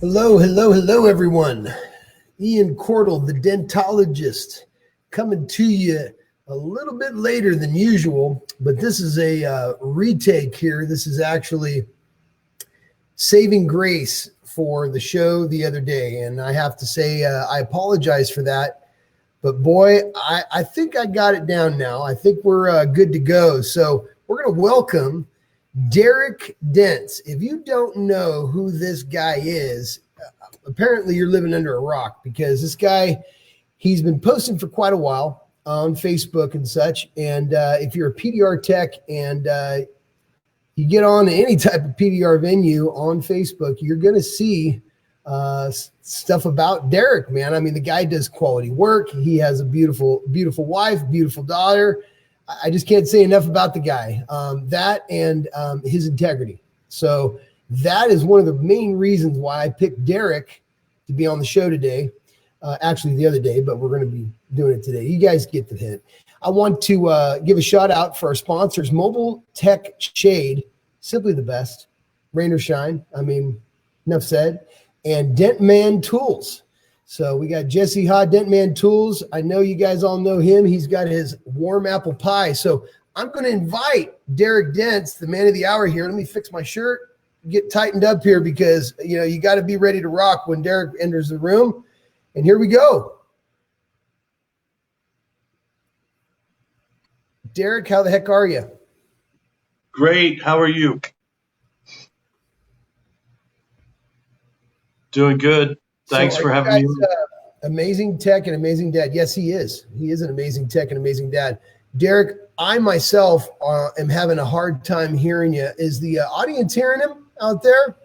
Hello, hello, hello, everyone. Ian Cordle, the dentologist, coming to you a little bit later than usual, but this is a retake here. This is actually saving grace for the show the other day, and I have to say I apologize for that, but boy, I think I got it down now. I think we're good to go. So we're going to welcome Derek Dents. If you don't know who this guy is, apparently you're living under a rock, because this guy, he's been posting for quite a while on Facebook and such. And if you're a PDR tech and you get on any type of PDR venue on Facebook, you're going to see stuff about Derek, man. I mean, the guy does quality work. He has a beautiful, beautiful wife, beautiful daughter. I just can't say enough about the guy, that and his integrity. So that is one of the main reasons why I picked Derek to be on the show today. Actually, the other day, but we're going to be doing it today. You guys get the hint. I want to give a shout out for our sponsors, Mobile Tech Shade, simply the best, rain or shine. I mean, enough said. And Dent Man Tools. So we got Jesse Ha, Dent Man Tools. I know you guys all know him. He's got his warm apple pie. So I'm going to invite Derek Dents, the man of the hour here. Let me fix my shirt, get tightened up here, because, you know, you got to be ready to rock when Derek enters the room. And here we go. Derek, how the heck are you? Great. How are you? Doing good. Thanks for having me. Amazing tech and amazing dad. Yes, he is. He is an amazing tech and amazing dad. Derek, I myself am having a hard time hearing you. Is the audience hearing him out there?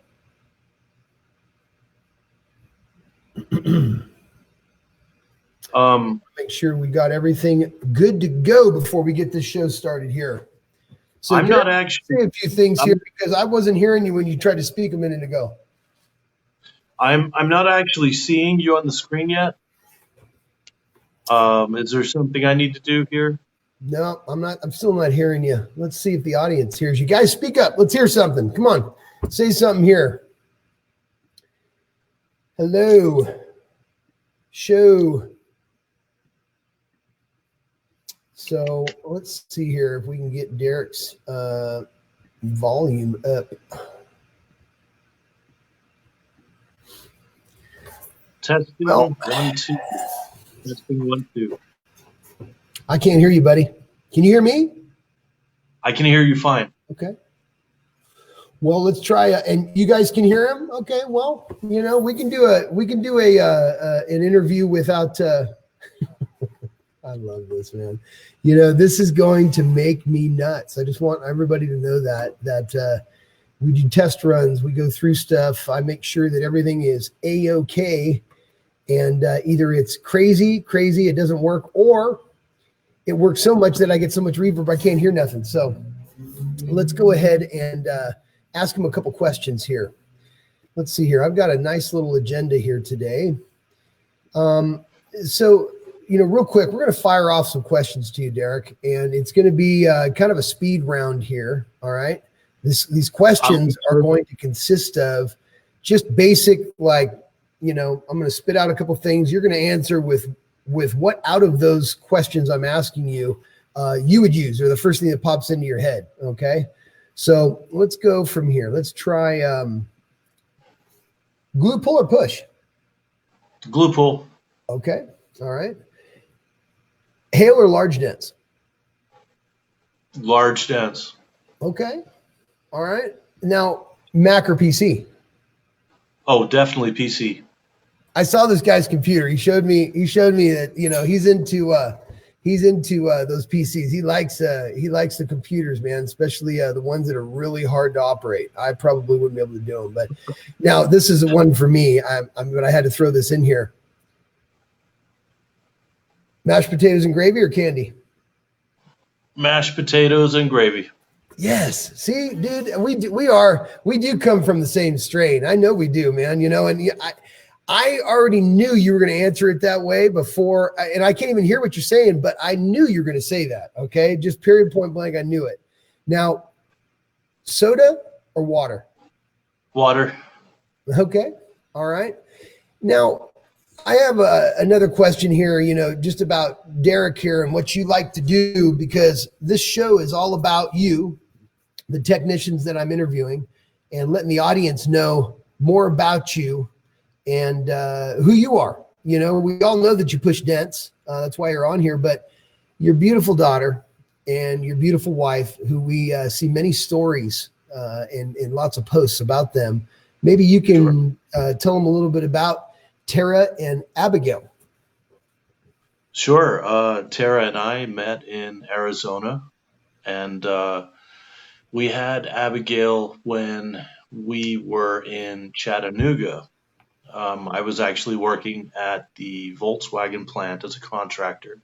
Make sure we got everything good to go before we get this show started here. So I'm Derek, not actually say a few things here, because I wasn't hearing you when you tried to speak a minute ago. I'm not actually seeing you on the screen yet. Is there something I need to do here? No, I'm not. I'm still not hearing you. Let's see if the audience hears you. Guys, speak up. Let's hear something. Come on. Say something here. Hello. Show. So let's see here if we can get Derek's volume up. Testing, Well, 1, 2. Testing, 1, 2. I can't hear you, buddy. Can you hear me? I can hear you fine. Okay. Well, let's try. And you guys can hear him. Okay. Well, you know, we can do an interview without. I love this, man. You know, this is going to make me nuts. I just want everybody to know that we do test runs. We go through stuff. I make sure that everything is A-OK. And either it's crazy, it doesn't work, or it works so much that I get so much reverb I can't hear nothing. So let's go ahead and ask him a couple questions here. Let's see here. I've got a nice little agenda here today. So, you know, real quick, we're going to fire off some questions to you, Derek, and it's going to be kind of a speed round here. All right. These questions are going to consist of just basic, like, you know, I'm going to spit out a couple things. You're going to answer with what out of those questions I'm asking you, you would use, or the first thing that pops into your head. Okay. So let's go from here. Let's try glue pull or push. Glue pull. Okay. All right. Hail or large dents? Large dents. Okay. All right. Now, Mac or PC? Oh, definitely PC. I saw this guy's computer. He showed me that, you know, he's into those PCs. He likes the computers, man, especially the ones that are really hard to operate. I probably wouldn't be able to do them, but now this is a one for me. But I had to throw this in here. Mashed potatoes and gravy or candy? Mashed potatoes and gravy. Yes. See, dude, we do come from the same strain. I know we do, man. You know, and I already knew you were going to answer it that way before, and I can't even hear what you're saying, but I knew you were going to say that. Okay, just period, point blank. I knew it. Now, soda or water? Water. Okay. All right. Now, I have another question here, just about Derek here and what you like to do, because this show is all about you, the technicians that I'm interviewing, and letting the audience know more about you and who you are. We all know that you push dents. That's why you're on here. But your beautiful daughter and your beautiful wife, who we see many stories and lots of posts about them. Maybe you can tell them a little bit about Tara and Abigail. Sure. Tara and I met in Arizona, and we had Abigail when we were in Chattanooga. I was actually working at the Volkswagen plant as a contractor.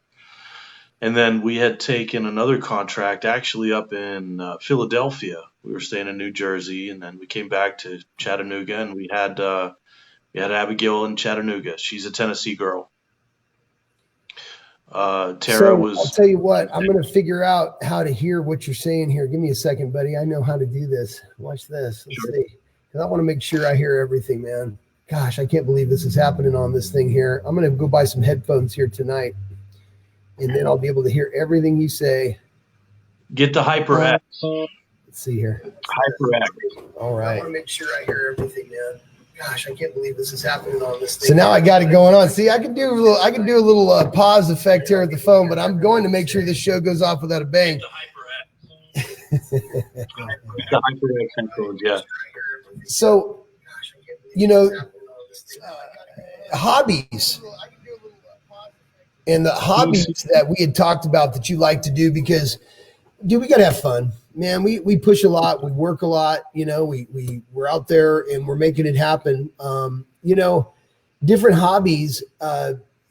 And then we had taken another contract actually up in Philadelphia. We were staying in New Jersey, and then we came back to Chattanooga, and we had Abigail in Chattanooga. She's a Tennessee girl. Tara was. I'll tell you what, I'm going to figure out how to hear what you're saying here. Give me a second, buddy. I know how to do this. Watch this. Let's see. Because I want to make sure I hear everything, man. Gosh, I can't believe this is happening on this thing here. I'm going to go buy some headphones here tonight, and then I'll be able to hear everything you say. Get the HyperX. Let's see here. HyperX. All right. I want to make sure I hear everything, man. Gosh, I can't believe this is happening on this thing. So now I got it going on. See, I can do a little pause effect here at the phone, but I'm going to make sure this show goes off without a bang. The HyperX headphones, yeah. So, hobbies and the hobbies that we had talked about that you like to do, because, dude, we got to have fun. Man, we push a lot, we work a lot, we're out there and we're making it happen. Different hobbies,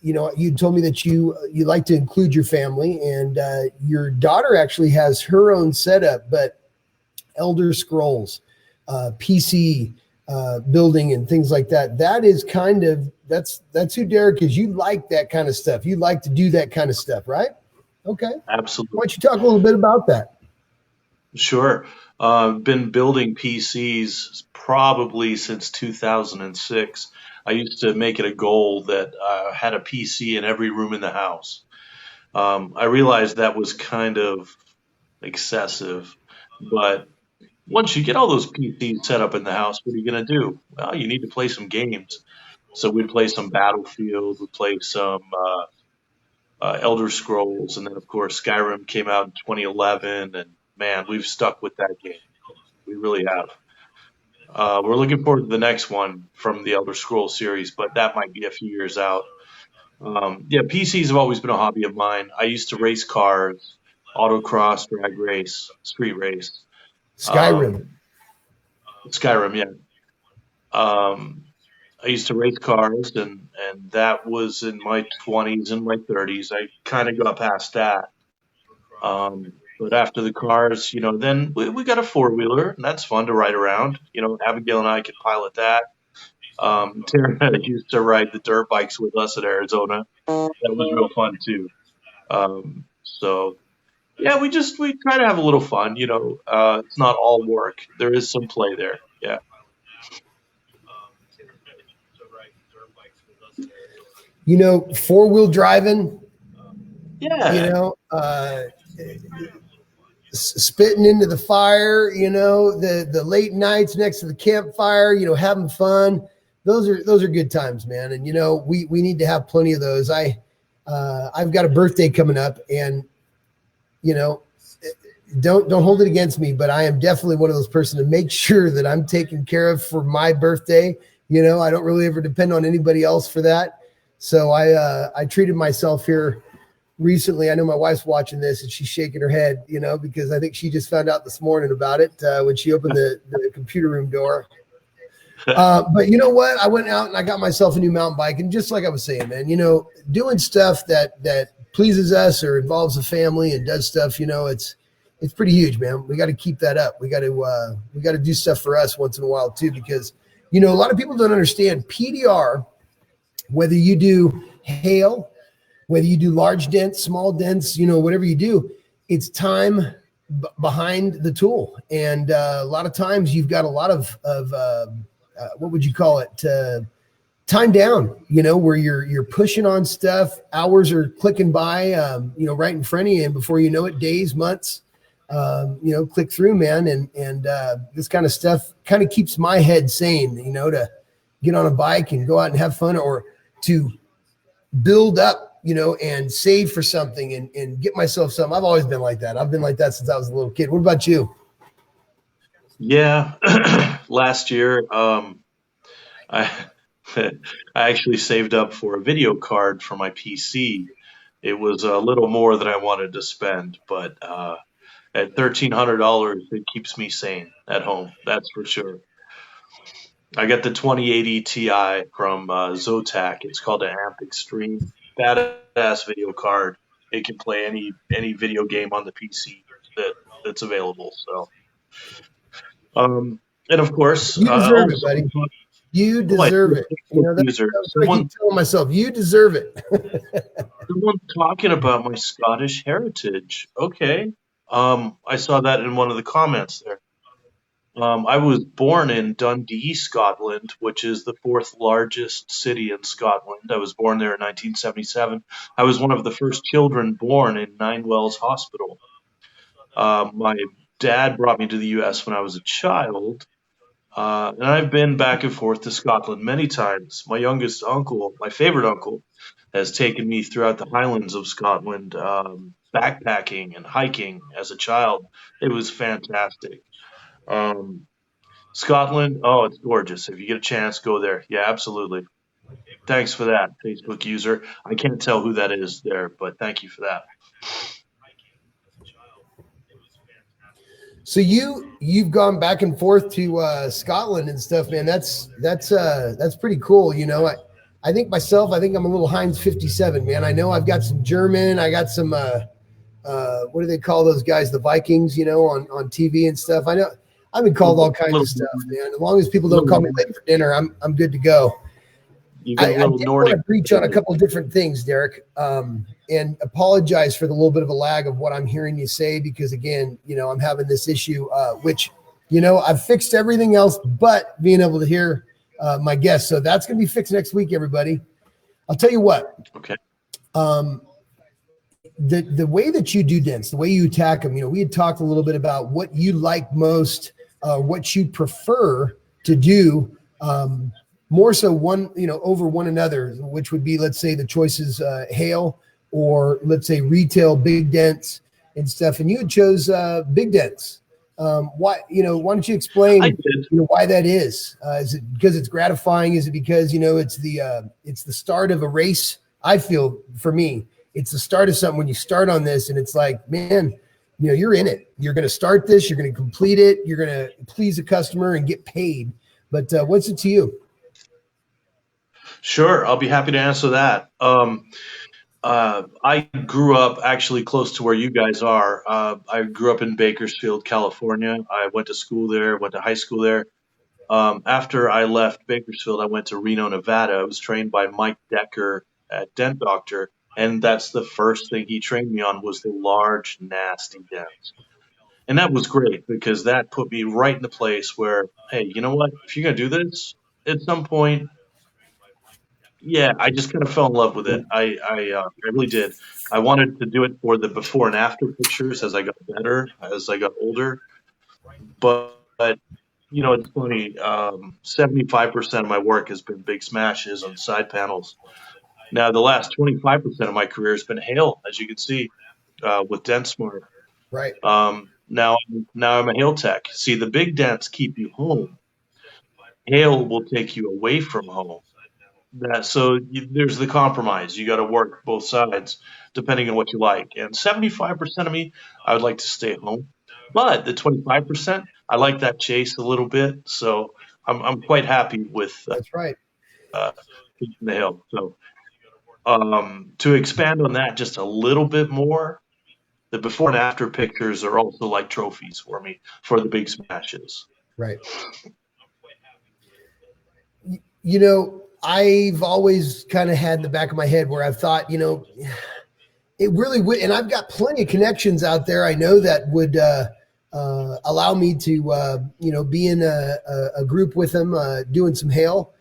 you told me that you like to include your family, and your daughter actually has her own setup, but Elder Scrolls, PC building and things like that. That is that's who Derek is. You like that kind of stuff. You like to do that kind of stuff, right? Okay. Absolutely. Why don't you talk a little bit about that? Sure. Been building PCs probably since 2006. I used to make it a goal that I had a PC in every room in the house. I realized that was kind of excessive, but once you get all those PCs set up in the house, what are you going to do? Well, you need to play some games. So we'd play some Battlefield, we'd play some Elder Scrolls, and then, of course, Skyrim came out in 2011, and man, we've stuck with that game. We really have. We're looking forward to the next one from the Elder Scrolls series, but that might be a few years out. PCs have always been a hobby of mine. I used to race cars, autocross, drag race, street race. Skyrim, yeah. I used to race cars, and that was in my 20s and my 30s. I kind of got past that. But after the cars, then we got a four-wheeler, and that's fun to ride around. Abigail and I could pilot that. Tara used to ride the dirt bikes with us in Arizona. That was real fun, too. We try to have a little fun. It's not all work. There is some play there. Yeah. Four-wheel driving. Yeah. Spitting into the fire, the late nights next to the campfire, having fun. Those are good times, man. And we need to have plenty of those. I've got a birthday coming up, and don't hold it against me, but I am definitely one of those persons to make sure that I'm taken care of for my birthday. I don't really ever depend on anybody else for that. So I treated myself here recently. I know my wife's watching this and she's shaking her head, because I think she just found out this morning about it when she opened the computer room door. But you know what? I went out and I got myself a new mountain bike. And just like I was saying, man, doing stuff that pleases us or involves the family and does stuff, it's pretty huge, man. We got to keep that up. We got to do stuff for us once in a while too, because, a lot of people don't understand PDR, whether you do hail, whether you do large dents, small dents, whatever you do, it's time behind the tool. And a lot of times you've got a lot of what would you call it? Time down, where you're pushing on stuff, hours are clicking by, right in front of you. And before you know it, days, months, click through, man. And this kind of stuff kind of keeps my head sane, to get on a bike and go out and have fun, or to build up, and save for something and get myself something. I've always been like that. I've been like that since I was a little kid. What about you? Yeah. Last year, I I actually saved up for a video card for my PC. It was a little more than I wanted to spend, but at $1,300, it keeps me sane at home. That's for sure. I got the 2080 Ti from Zotac. It's called an Amp Extreme. Badass video card. It can play any video game on the PC that's available. So, and of course, You deserve it, buddy. You deserve it. That's what I keep telling myself. You deserve it. Someone talking about my Scottish heritage. Okay. I saw that in one of the comments there. I was born in Dundee, Scotland, which is the fourth largest city in Scotland. I was born there in 1977. I was one of the first children born in Ninewells Hospital. My dad brought me to the U.S. when I was a child, and I've been back and forth to Scotland many times. My youngest uncle, my favorite uncle, has taken me throughout the Highlands of Scotland, backpacking and hiking as a child. It was fantastic. Scotland, oh, it's gorgeous. If you get a chance, go there. Yeah, absolutely. Thanks for that, Facebook user. I can't tell who that is there, but thank you for that. So you've gone back and forth to Scotland and stuff, man. That's pretty cool. I think I'm a little Heinz 57, man. I know I've got some German. I got some what do they call those guys? The Vikings, on TV and stuff. I know I've been called all kinds of stuff, man. As long as people don't call me late for dinner, I'm good to go. I did want to preach on a couple of different things, Derek, and apologize for the little bit of a lag of what I'm hearing you say, because again, I'm having this issue, which, I've fixed everything else but being able to hear my guests. So that's going to be fixed next week, everybody. I'll tell you what. Okay. The way that you do dents, the way you attack them, we had talked a little bit about what you like most, what you prefer to do, more so one, over one another, which would be, let's say the choices, hail, or let's say retail big dents and stuff. And you had chose big dents. Why don't you explain why that is? Is it because it's gratifying? Is it because, it's the start of a race? I feel, for me, it's the start of something when you start on this, and it's like, man, you're in it. You're going to start this. You're going to complete it. You're going to please a customer and get paid. But what's it to you? Sure, I'll be happy to answer that. I grew up actually close to where you guys are. I grew up in Bakersfield, California. I went to school there, went to high school there. After I left Bakersfield, I went to Reno, Nevada. I was trained by Mike Decker at Dent Doctor, and that's the first thing he trained me on was the large, nasty dents. And that was great because that put me right in the place where, hey, you know what? If you're going to do this at some point, yeah, I just kind of fell in love with it. I really did. I wanted to do it for the before and after pictures as I got better, as I got older. But it's funny. 75% of my work has been big smashes on side panels. Now, the last 25% of my career has been hail, as you can see, with DentSmart. Right. Now I'm a hail tech. See, the big dents keep you home. Hail will take you away from home. There's the compromise. You got to work both sides, depending on what you like. And 75% of me, I would like to stay home, but the 25%, I like that chase a little bit. So I'm quite happy with that's right. The hail. So to expand on that just a little bit more, the before and after pictures are also like trophies for me for the big smashes. Right. I've always kind of had in the back of my head where I've thought, it really would. And I've got plenty of connections out there. I know that would allow me to, be in a group with them, doing some hail.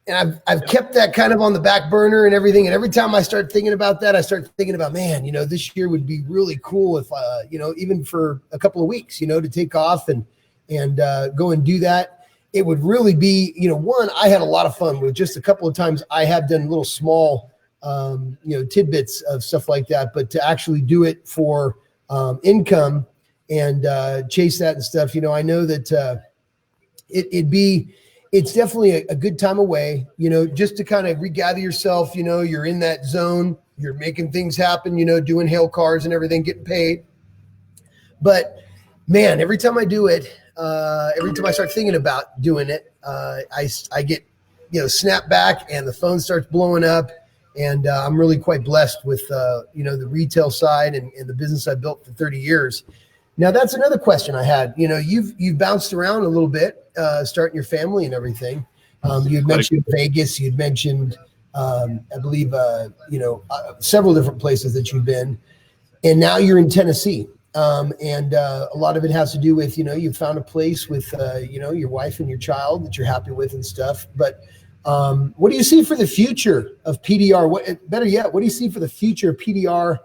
And I've kept that kind of on the back burner and everything. And every time I start thinking about that, I start thinking about, man, this year would be really cool if, even for a couple of weeks, to take off and go and do that. It would really be, one, I had a lot of fun with just a couple of times. I have done little small, tidbits of stuff like that, but to actually do it for income and chase that and stuff, I know that it's definitely a good time away, just to kind of regather yourself. You're in that zone, you're making things happen, doing hail cars and everything, getting paid. But man, every time I do it, every time I start thinking about doing it, I get, snap back and the phone starts blowing up. And I'm really quite blessed with, the retail side and the business I built for 30 years. Now, that's another question I had. You've bounced around a little bit, starting your family and everything. You'd mentioned Vegas. You'd mentioned, I believe, several different places that you've been. And now you're in Tennessee. And a lot of it has to do with, you found a place with, your wife and your child that you're happy with and stuff. But what do you see for the future of PDR? Better yet, what do you see for the future of PDR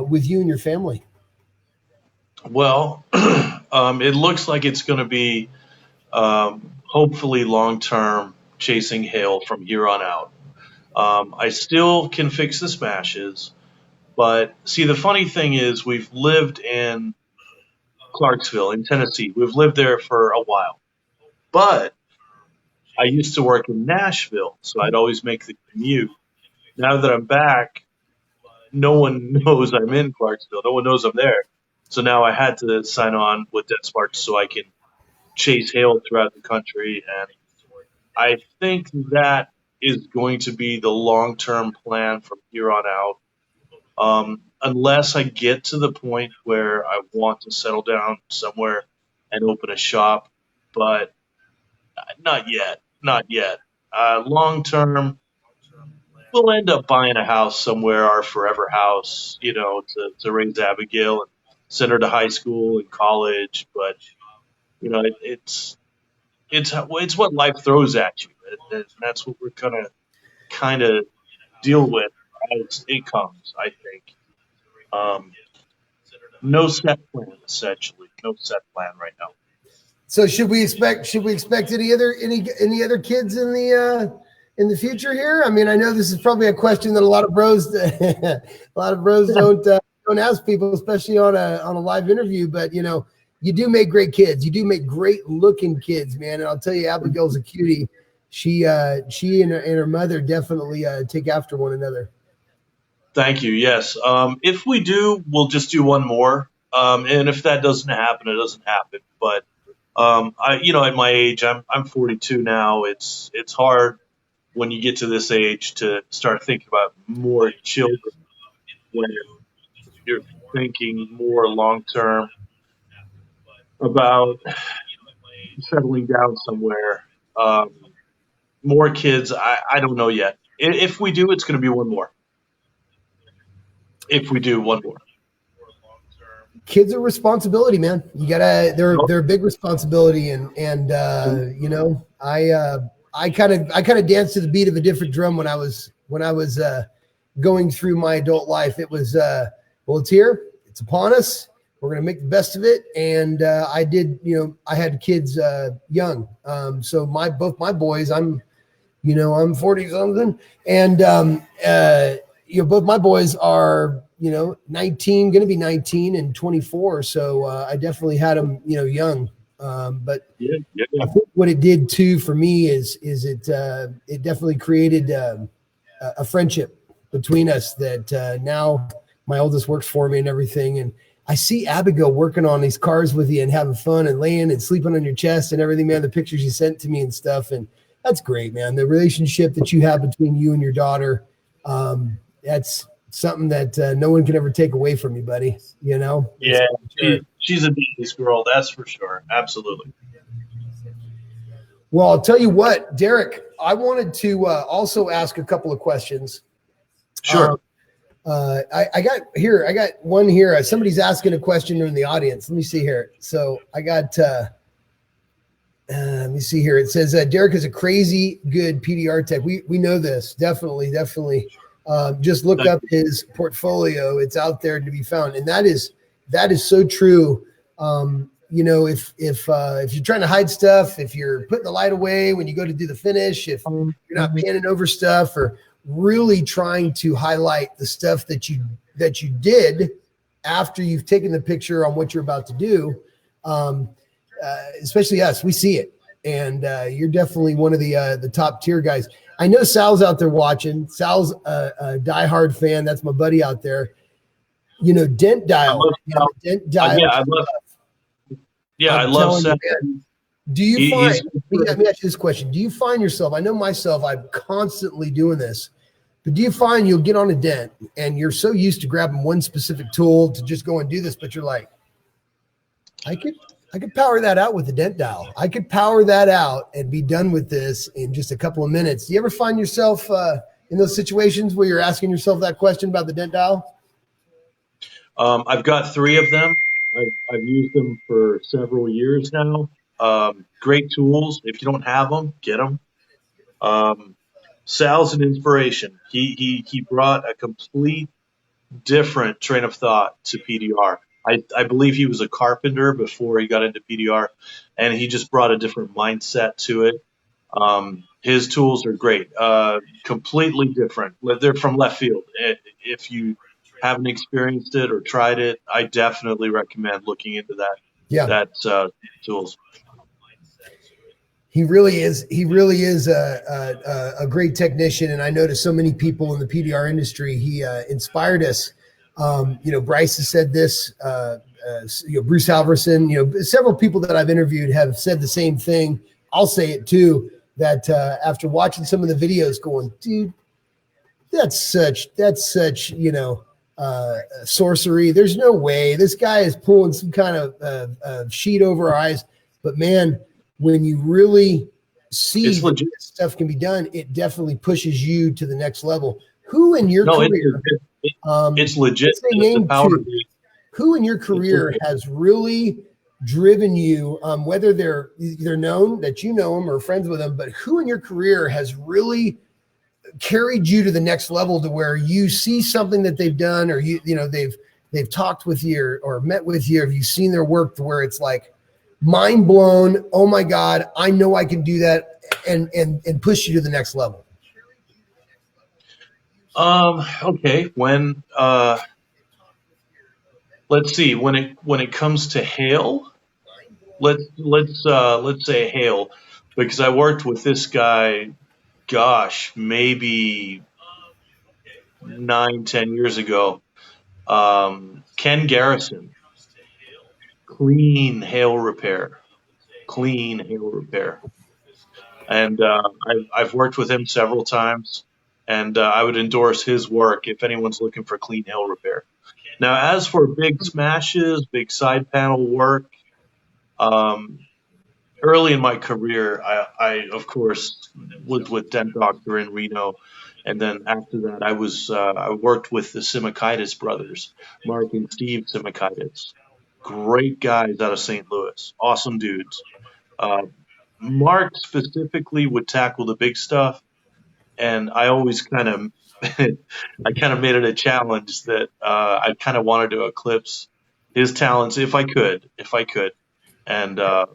with you and your family? Well, it looks like it's going to be hopefully long-term chasing hail from here on out. I still can fix the smashes, but see, the funny thing is we've lived in Clarksville in Tennessee. We've lived there for a while, but I used to work in Nashville, so I'd always make the commute. Now that I'm back, no one knows I'm in Clarksville. No one knows I'm there. So now I had to sign on with DENTS so I can chase hail throughout the country. And I think that is going to be the long-term plan from here on out. Unless I get to the point where I want to settle down somewhere and open a shop, but not yet. Not yet. Long-term, we'll end up buying a house somewhere, our forever house, to raise Abigail and send her to high school and college. But it's what life throws at you, and that's what we're gonna kind of deal with as it comes. I think. No set plan, essentially. No set plan right now. So should we expect any other kids in the future here? I mean, I know this is probably a question that a lot of bros don't ask people, especially on a live interview. But you do make great kids. You do make great looking kids, man. And I'll tell you, Abigail's a cutie. She and her mother definitely take after one another. Thank you. Yes. If we do, we'll just do one more. And if that doesn't happen, it doesn't happen. But at my age, I'm 42 now. It's hard when you get to this age to start thinking about more children when you're thinking more long term about settling down somewhere. More kids, I don't know yet. If we do, it's going to be one more. If we do, one more. Kids are responsibility, man. You gotta, they're a big responsibility. And I kind of danced to the beat of a different drum when I was going through my adult life. It was, well, it's here, it's upon us. We're going to make the best of it. And I did, I had kids young. So both my boys, I'm 40 something. And, both my boys are, 19, going to be 19 and 24. So I definitely had them, young. But yeah. I think what it did too for me is it definitely created a friendship between us that now my oldest works for me and everything. And I see Abigail working on these cars with you and having fun and laying and sleeping on your chest and everything, man, the pictures you sent to me and stuff. And that's great, man. The relationship that you have between you and your daughter, that's something that no one can ever take away from you, buddy. Yeah, she's a nice girl, that's for sure. Absolutely. Well, I'll tell you what, Derek, I wanted to also ask a couple of questions. Sure. I got one here. Somebody's asking a question in the audience. Let me see here. So I got, let me see here. It says, Derek is a crazy good PDR tech. We know this. Definitely. Just look up his portfolio. It's out there to be found. And that is so true. You know, if you're trying to hide stuff, if you're putting the light away when you go to do the finish, if you're not panning over stuff, or really trying to highlight the stuff that you did after you've taken the picture on what you're about to do, especially us, we see it. And you're definitely one of the top tier guys. I know Sal's out there watching. Sal's a diehard fan. That's my buddy out there. You know, Dent Dial. Dent Dial. I love Sal. Do you find, let me ask you this question. Do you find yourself, I know myself, I'm constantly doing this, but do you find you'll get on a dent and you're so used to grabbing one specific tool to just go and do this, but you're like, I could power that out with the dent dial. I could power that out and be done with this in just a couple of minutes. Do you ever find yourself in those situations where you're asking yourself that question about the dent dial? I've got 3 of them. I've used them for several years now. Great tools. If you don't have them, get them. Sal's an inspiration. He brought a complete different train of thought to PDR. I believe he was a carpenter before he got into PDR, and he just brought a different mindset to it. His tools are great, completely different. They're from left field. If you haven't experienced it or tried it, I definitely recommend looking into that. Yeah, tools. He really is. He really is a great technician, and I know to so many people in the PDR industry, he inspired us. You know, Bryce has said this. You know, Bruce Halverson. You know, several people that I've interviewed have said the same thing. I'll say it too. That after watching some of the videos, going, dude, that's such you know. Sorcery. There's no way this guy is pulling some kind of sheet over our eyes. But man, when you really see that this stuff can be done, it definitely pushes you to the next level. Who in your career? It's legit. Who in your career has really driven you? Whether they're known that you know them or friends with them, but who in your career has really carried you to the next level to where you see something that they've done, or you know they've talked with you or met with you, have you seen their work to where it's like mind blown, oh my God, I know I can do that, and push you to the next level? Okay, when let's see, when it comes to hail, let's say hail, because I worked with this guy, gosh, maybe 9-10 years ago. Ken Garrison, clean hail repair, and I've worked with him several times, and I would endorse his work if anyone's looking for clean hail repair. Now, as for big smashes, big side panel work, early in my career, I of course was with Dent Doctor in Reno, and then after that, I worked with the Schimanke brothers, Mark and Steve Schimanke. Great guys out of St. Louis, awesome dudes. Mark specifically would tackle the big stuff, and I always kind of made it a challenge that I kind of wanted to eclipse his talents if I could, and so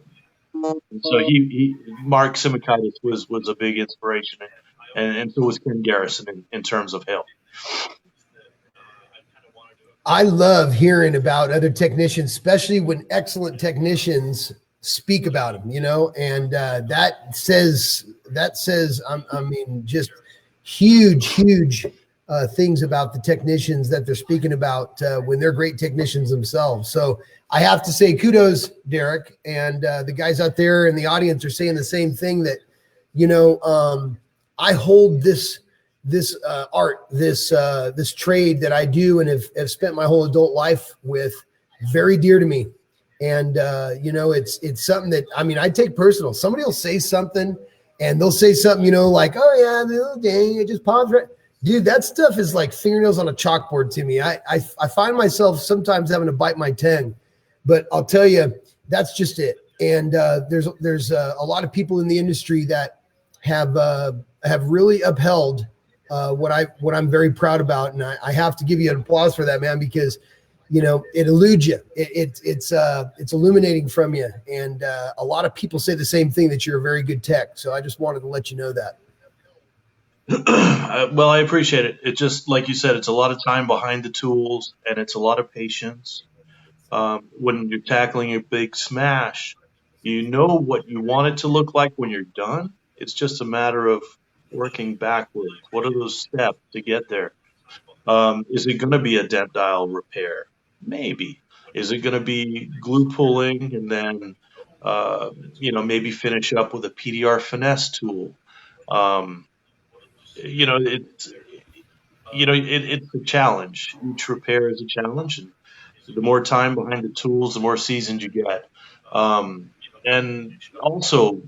Mark Schimanke was a big inspiration, and so was Ken Garrison in terms of hail. I love hearing about other technicians, especially when excellent technicians speak about them, you know, and that says, I mean, just huge things about the technicians that they're speaking about when they're great technicians themselves. So I have to say kudos, Derek, and the guys out there in the audience are saying the same thing, that, you know, I hold this art, this trade that I do and have spent my whole adult life with, very dear to me. And, you know, it's something that, I mean, I take personal. Somebody will say something and they'll say something, you know, like, oh yeah, the other day it just popped right. Dude, that stuff is like fingernails on a chalkboard to me. I find myself sometimes having to bite my tongue, but I'll tell you, that's just it. And there's a lot of people in the industry that have really upheld what I'm very proud about, and I have to give you an applause for that, man, because it eludes you. It's illuminating from you, and a lot of people say the same thing, that you're a very good tech. So I just wanted to let you know that. Well, I appreciate it. It just, like you said, it's a lot of time behind the tools and it's a lot of patience. When you're tackling a big smash, you know what you want it to look like when you're done. It's just a matter of working backwards. What are those steps to get there? Is it going to be a dent dial repair? Maybe. Is it going to be glue pulling and then, maybe finish up with a PDR finesse tool? Um, you know, it's it's a challenge. Each repair is a challenge, and the more time behind the tools, the more seasoned you get. And also,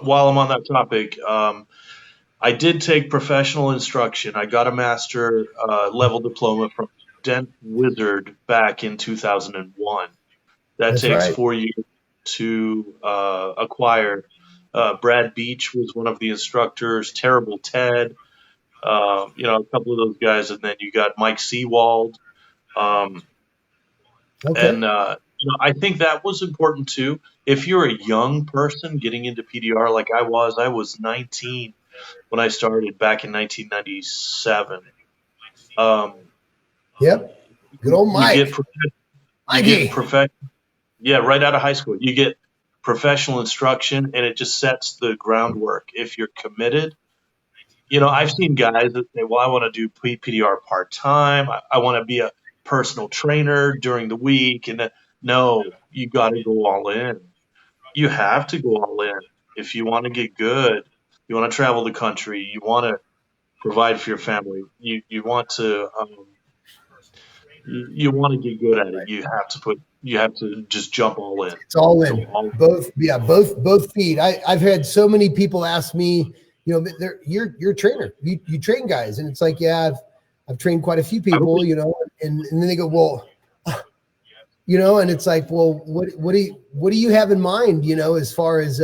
while I'm on that topic, I did take professional instruction. I got a master level diploma from Dent Wizard back in 2001. That That's takes right. 4 years to acquire. Brad Beach was one of the instructors. Terrible Ted, a couple of those guys, and then you got Mike Seawald. Um, Okay. and I think that was important too. If you're a young person getting into PDR like I was 19 when I started back in 1997. Um, Yep. Good old you get Mike. prof- you get Mikey. prof- yeah, right out of high school. You get professional instruction, and it just sets the groundwork. If you're committed, I've seen guys that say, "Well, I want to do PDR part time. I want to be a personal trainer during the week." And then, no, you got to go all in. You have to go all in if you want to get good. You want to travel the country. You want to provide for your family. You want to you want to get good at it. You have to just jump all in. It's all Go in. all Both, yeah, both feet. I've had so many people ask me, you're a trainer. You train guys, and it's like, yeah, I've trained quite a few I don't people, think and then they go, well, and it's like, well, what do you have in mind, as far as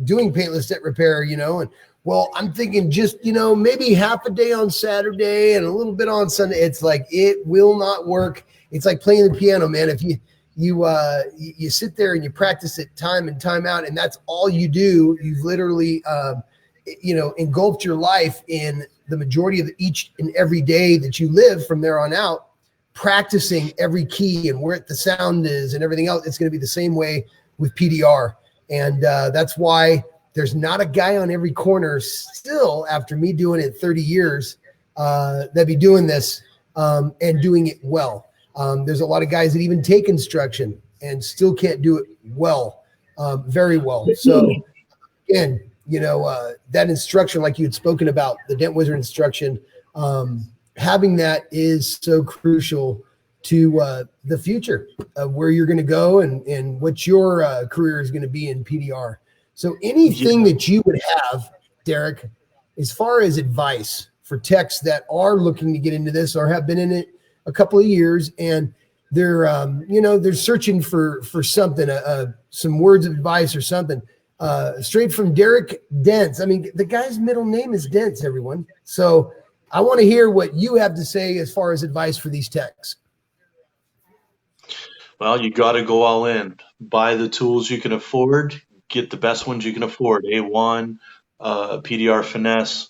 doing paintless dent repair, and well, I'm thinking just, maybe half a day on Saturday and a little bit on Sunday. It's like, it will not work. It's like playing the piano, man. If you sit there and you practice it time and time out, and that's all you do, you've literally, engulfed your life in the majority of each and every day that you live from there on out, practicing every key and where the sound is and everything else. It's going to be the same way with PDR. And that's why there's not a guy on every corner still, after me doing it 30 years, that be doing this and doing it well. There's a lot of guys that even take instruction and still can't do it well, very well. So again, that instruction, like you had spoken about, the Dent Wizard instruction, having that is so crucial to the future of where you're going to go and what your career is going to be in PDR. So anything that you would have, Derek, as far as advice for techs that are looking to get into this or have been in it a couple of years, and they're searching for something, some words of advice or something, straight from Derek Dents. I mean, the guy's middle name is Dents, everyone. So I want to hear what you have to say as far as advice for these techs. Well, you got to go all in. Buy the tools you can afford. Get the best ones you can afford. A1, PDR finesse.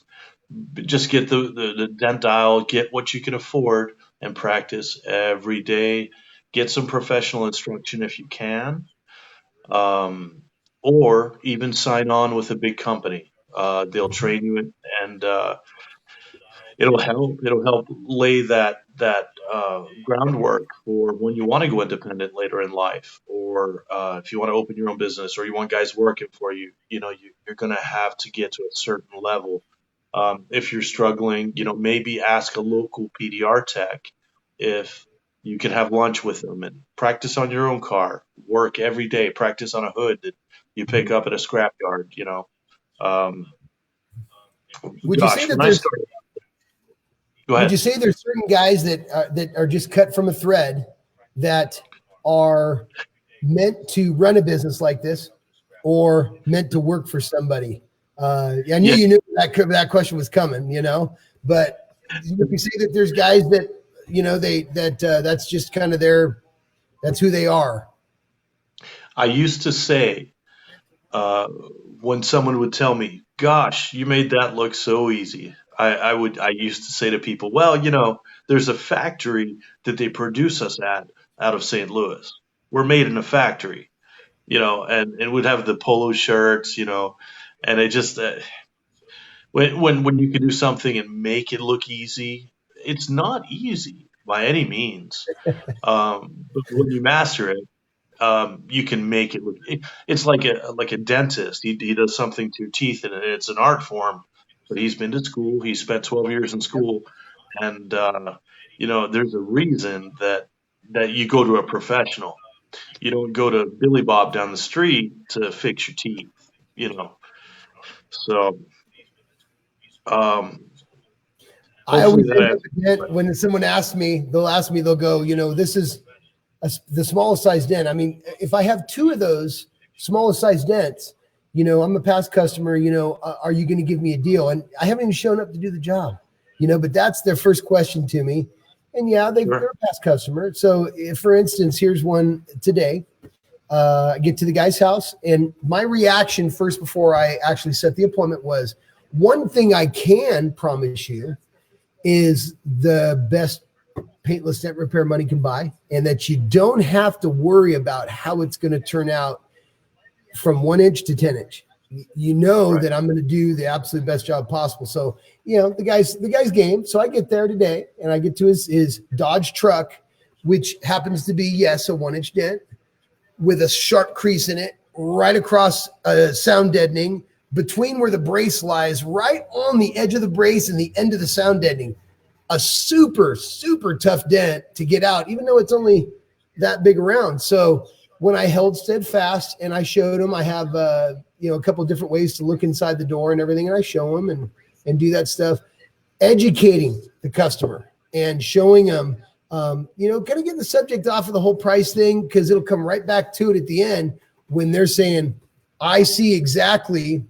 Just get the dent dial. Get what you can afford and practice every day. Get some professional instruction if you can, or even sign on with a big company. They'll train you and it'll help. It'll help lay that groundwork for when you want to go independent later in life, or if you want to open your own business, or you want guys working for you. You're going to have to get to a certain level. If you're struggling, maybe ask a local PDR tech if you can have lunch with them and practice on your own car. Work every day. Practice on a hood that you pick up at a scrapyard. Um, Would you say Gosh, that when I there's started, go would you ahead. say there's certain guys that are just cut from a thread that are meant to run a business like this or meant to work for somebody? I knew Yeah, you knew that question was coming, but would you say that there's guys that, that's just kind of that's who they are? I used to say uh, when someone would tell me, "Gosh, you made that look so easy," I used to say to people, "Well, there's a factory that they produce us at out of St. Louis. We're made in a factory, and would have the polo shirts, and I just when you can do something and make it look easy, it's not easy by any means. But when you master it, you can make it look. It's like a dentist. He does something to your teeth, and it's an art form. But he's been to school. He spent 12 years in school, and there's a reason that you go to a professional. You don't go to Billy Bob down the street to fix your teeth. You know, so um, I hopefully always that end up answers your again, question. when someone asks me, they'll go, this is the smallest size dent. I mean, if I have two of those smallest size dents, I'm a past customer, are you going to give me a deal? And I haven't even shown up to do the job, but that's their first question to me. And yeah, they're Sure. a past customer. So if, for instance, here's one today. I get to the guy's house, and my reaction first before I actually set the appointment was, one thing I can promise you is the best paintless dent repair money can buy, and that you don't have to worry about how it's going to turn out from 1 inch to 10 inch. You know Right. that I'm going to do the absolute best job possible. So, the guy's game. So I get there today, and I get to his Dodge truck, which happens to be, yes, a 1 inch dent with a sharp crease in it, right across sound deadening, between where the brace lies, right on the edge of the brace and the end of the sound deadening. A super, super tough dent to get out, even though it's only that big around. So when I held steadfast and I showed him, I have a couple of different ways to look inside the door and everything, and I show him and do that stuff, educating the customer and showing them, kind of get the subject off of the whole price thing, because it'll come right back to it at the end when they're saying, I see exactly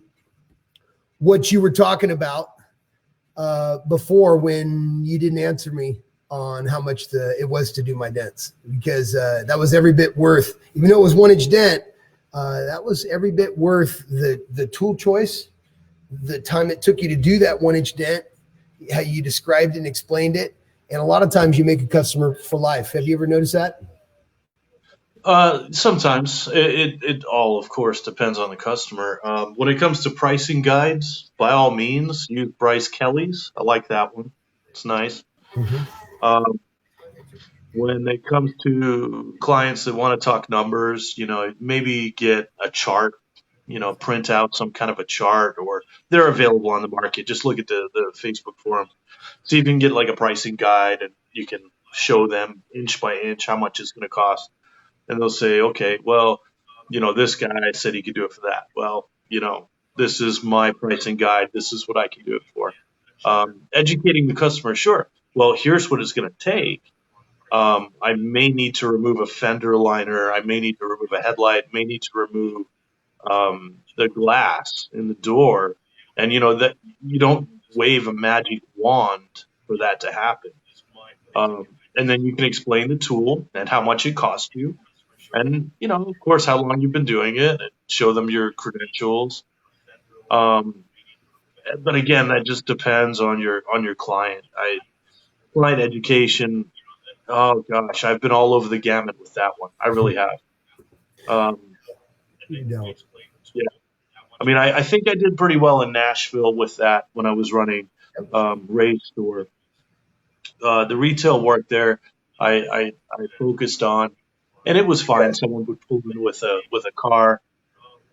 what you were talking about before when you didn't answer me on how much it was to do my dents, because that was every bit worth, even though it was 1 inch dent, that was every bit worth the tool choice, the time it took you to do that 1 inch dent, how you described and explained it. And a lot of times you make a customer for life. Have you ever noticed that? Sometimes it all, of course, depends on the customer. When it comes to pricing guides, by all means, use Bryce Kelly's. I like that one. It's nice. Mm-hmm. Um, when it comes to clients that want to talk numbers, maybe get a chart, print out some kind of a chart, or they're available on the market. Just look at the Facebook forums. See if you can get like a pricing guide, and you can show them inch by inch how much it's going to cost, and they'll say, okay, well, this guy said he could do it for that. Well, this is my pricing guide. This is what I can do it for. Educating the customer, sure. Well, here's what it's going to take. I may need to remove a fender liner. I may need to remove a headlight. May need to remove the glass in the door, and that you don't wave a magic wand for that to happen. And then you can explain the tool and how much it cost you, and of course, how long you've been doing it, and show them your credentials. Um, but again, that just depends on your client. Client education. Oh gosh, I've been all over the gamut with that one. I really have. Um, You don't. yeah, I mean, I think I did pretty well in Nashville with that when I was running Ray's store. The retail work there, I focused on, and it was fine. Someone would pull in with a car,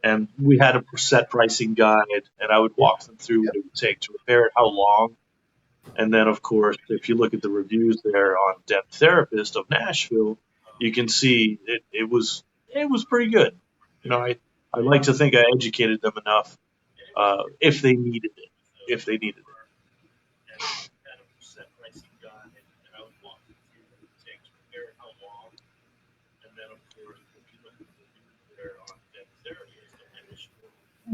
and we had a set pricing guide, and I would Yep. walk them through what Yep. it would take to repair it, how long, and then of course, if you look at the reviews there on Dent Therapist of Nashville, you can see it was pretty good. I like to think I educated them enough if they needed it. if they needed it.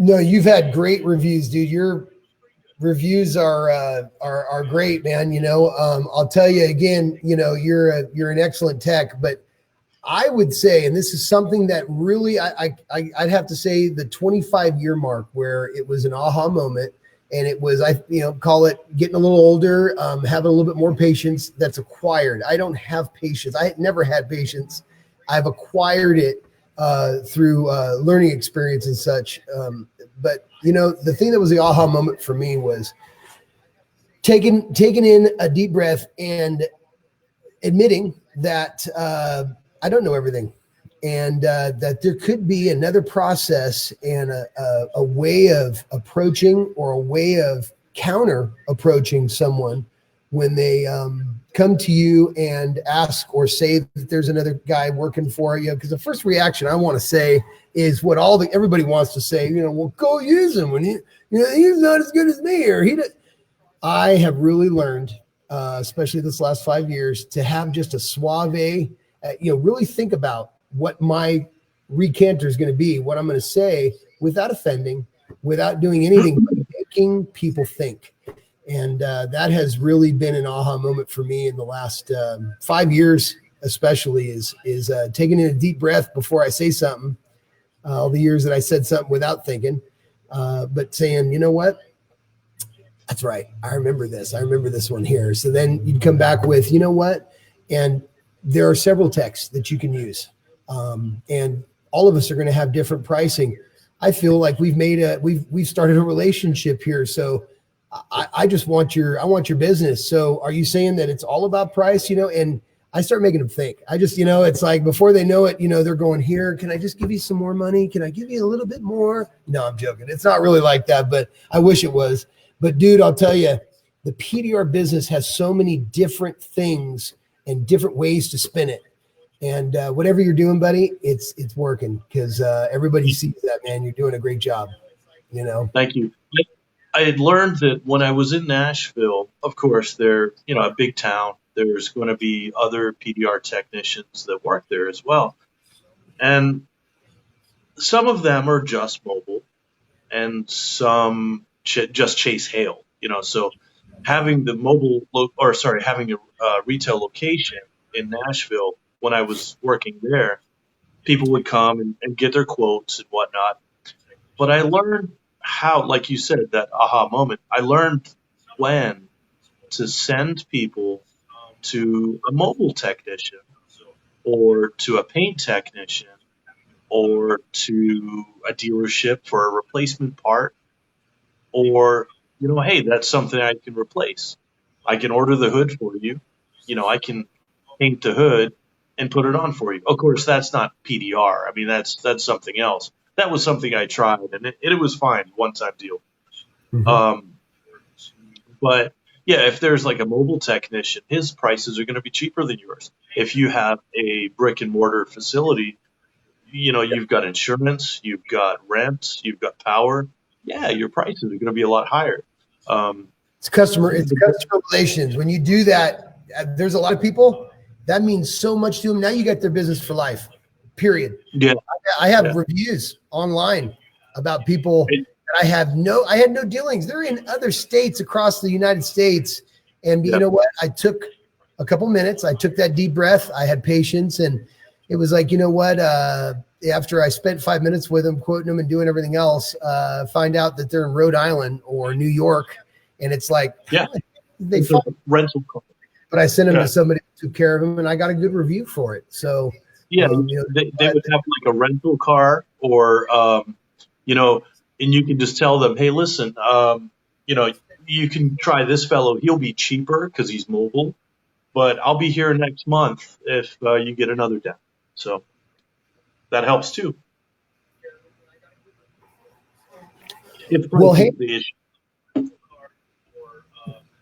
No, you've had great reviews, dude. Your reviews are great, man. I'll tell you again, you're an excellent tech, but I would say, and this is something that really I'd have to say the 25-year mark where it was an aha moment, and it was call it getting a little older, having a little bit more patience. That's acquired. I don't have patience. I never had patience. I've acquired it through learning experience and such. But the thing that was the aha moment for me was taking in a deep breath and admitting that I don't know everything, and that there could be another process and a way of approaching or a way of counter approaching someone when they come to you and ask or say that there's another guy working for you. Because the first reaction I want to say is what everybody wants to say. Well, go use him when he's not as good as me, or he. I have really learned, especially this last 5 years, to have just a suave, really think about what my recanter is going to be, what I'm going to say, without offending, without doing anything but making people think. And that has really been an aha moment for me in the last 5 years, especially, is taking in a deep breath before I say something. All the years that I said something without thinking, but saying, you know what? That's right. I remember this. I remember this one here. So then you'd come back with, you know what? And there are several texts that you can use. And all of us are going to have different pricing. I feel like we've started a relationship here. So I just want I want your business. So are you saying that it's all about price, and I start making them think. I just, it's like before they know it, they're going, here, can I just give you some more money? Can I give you a little bit more? No, I'm joking. It's not really like that, but I wish it was. But dude, I'll tell you, the PDR business has so many different things and different ways to spin it. And whatever you're doing, buddy, it's working, because everybody sees that, man. You're doing a great job, Thank you. I had learned that when I was in Nashville, of course, they're, a big town. There's going to be other PDR technicians that work there as well. And some of them are just mobile, and some just chase hail, so having the having a retail location in Nashville, when I was working there, people would come and get their quotes and whatnot. But I learned how, like you said, that aha moment, I learned when to send people to a mobile technician or to a paint technician or to a dealership for a replacement part, or, hey, that's something I can replace. I can order the hood for you. I can paint the hood and put it on for you. Of course, that's not PDR. I mean, that's something else. That was something I tried, and it was fine, one-time deal. Mm-hmm. But yeah, if there's like a mobile technician, his prices are going to be cheaper than yours. If you have a brick and mortar facility, you've got insurance, you've got rent, you've got power. Yeah, your prices are going to be a lot higher. It's customer relations. When you do that, there's a lot of people that means so much to them. Now you got their business for life, period. Yeah. I have reviews online about people that I had no dealings. They're in other states across the United States. And you know what? I took a couple minutes. I took that deep breath. I had patience, and it was like, you know what? After I spent 5 minutes with them, quoting them and doing everything else, find out that they're in Rhode Island or New York. And it's like, they rental car. But I sent them to somebody who took care of them, and I got a good review for it. So they would have like a rental car, or and you can just tell them, hey, listen, you can try this fellow. He'll be cheaper because he's mobile, but I'll be here next month if you get another dent. So that helps too. Well, hey, the issue.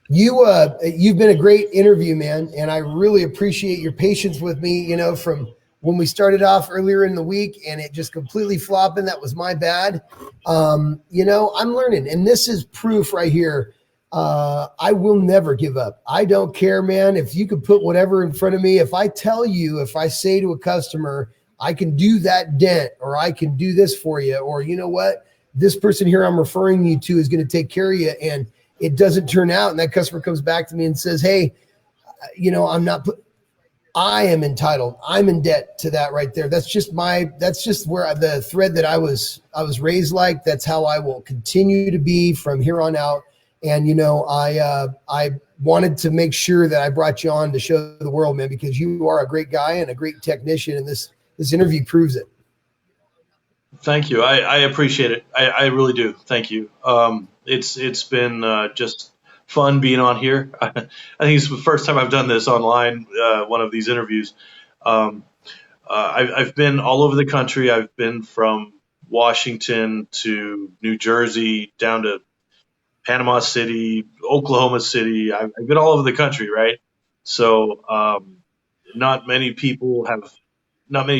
You've been a great interview, man, and I really appreciate your patience with me. From when we started off earlier in the week and it just completely flopping. That was my bad. I'm learning, and this is proof right here. I will never give up. I don't care, man. If you could put whatever in front of me, if I say to a customer, I can do that dent, or I can do this for you, or you know what, this person here I'm referring you to is going to take care of you, and it doesn't turn out, and that customer comes back to me and says, hey, I am entitled. I'm in debt to that right there. That's just where the thread that I was raised like. That's how I will continue to be from here on out. And, I wanted to make sure that I brought you on to show the world, man, because you are a great guy and a great technician. And this interview proves it. Thank you. I appreciate it. I really do. Thank you. It's been just fun being on here. I think it's the first time I've done this online, one of these interviews. I've been all over the country. I've been from Washington to New Jersey down to Panama City, Oklahoma City. I've been all over the country, right? So not many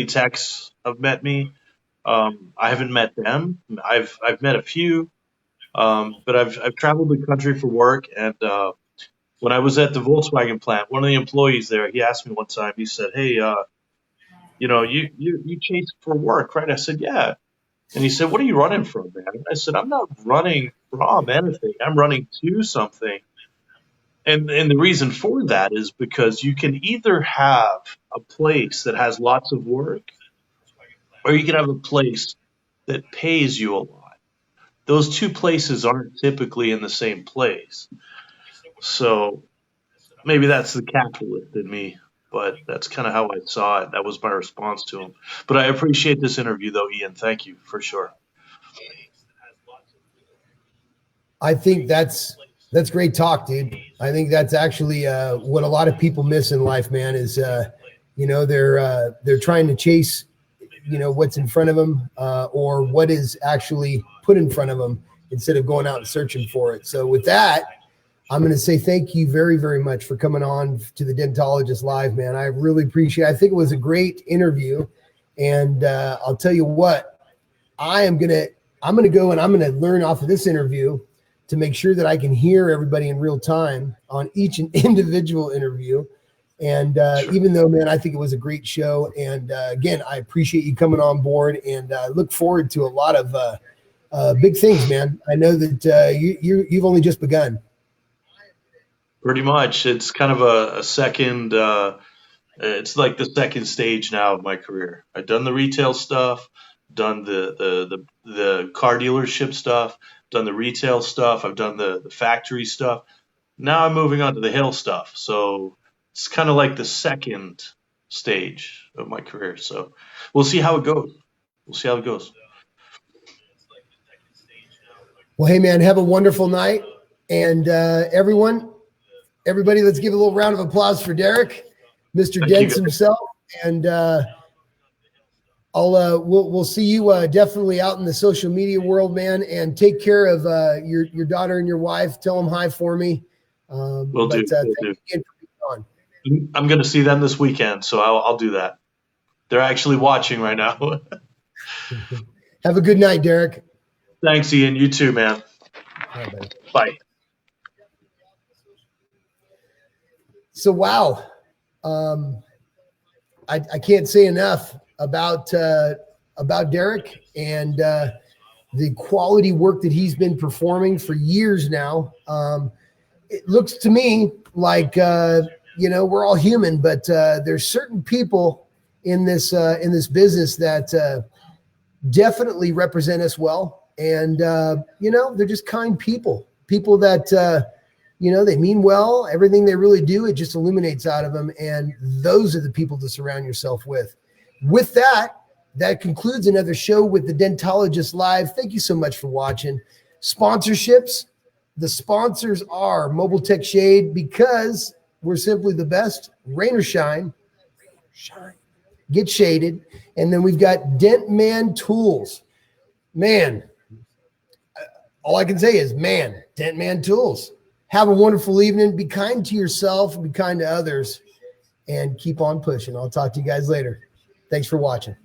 techs have met me. I haven't met them. I've met a few, but I've traveled the country for work. And when I was at the Volkswagen plant, one of the employees there, he asked me one time. He said, "Hey, you chase for work, right?" I said, "Yeah." And he said, "What are you running from, man?" I said, "I'm not running from anything. I'm running to something." And the reason for that is because you can either have a place that has lots of work, or you can have a place that pays you a lot. Those two places aren't typically in the same place. So maybe that's the capitalist in me, but that's kind of how I saw it. That was my response to him. But I appreciate this interview, though, Ian. Thank you for sure. I think that's great talk, dude. I think that's actually what a lot of people miss in life, man, is they're trying to chase what's in front of them or what is actually put in front of them instead of going out and searching for it. So with that, I'm going to say thank you very, very much for coming on to the Dentologist Live, man. I really appreciate it. I think it was a great interview. And I'll tell you what, I'm going to go and I'm going to learn off of this interview to make sure that I can hear everybody in real time on each and individual interview. And Sure. Even though, man, I think it was a great show. And again, I appreciate you coming on board, and look forward to a lot of big things, man. I know that you've only just begun. Pretty much. It's kind of a second, it's like the second stage now of my career. I've done the retail stuff, done the car dealership stuff, done the retail stuff. I've done the factory stuff. Now I'm moving on to the hill stuff. So it's kind of like the second stage of my career. So we'll see how it goes. Well, hey, man, have a wonderful night. And everybody, let's give a little round of applause for Derek, Mr. Dents himself. And we'll see you definitely out in the social media world, man. And take care of your daughter and your wife. Tell them hi for me. Will do. Thank you again for being on. I'm going to see them this weekend, so I'll do that. They're actually watching right now. Have a good night, Derek. Thanks, Ian. You too, man. All right, buddy. Bye. So, wow. I can't say enough about Derek and the quality work that he's been performing for years now. It looks to me like, we're all human, but there's certain people in this business that definitely represent us well. And, they're just kind people that, they mean well. Everything they really do, it just illuminates out of them. And those are the people to surround yourself with. With that concludes another show with the Dentologist Live. Thank you so much for watching. Sponsorships. The sponsors are Mobile Tech Shade, because we're simply the best. Rain or shine. Get shaded. And then we've got Dent Man Tools. Man, all I can say is, man, Dent Man Tools. Have a wonderful evening. Be kind to yourself, be kind to others, and keep on pushing. I'll talk to you guys later. Thanks for watching.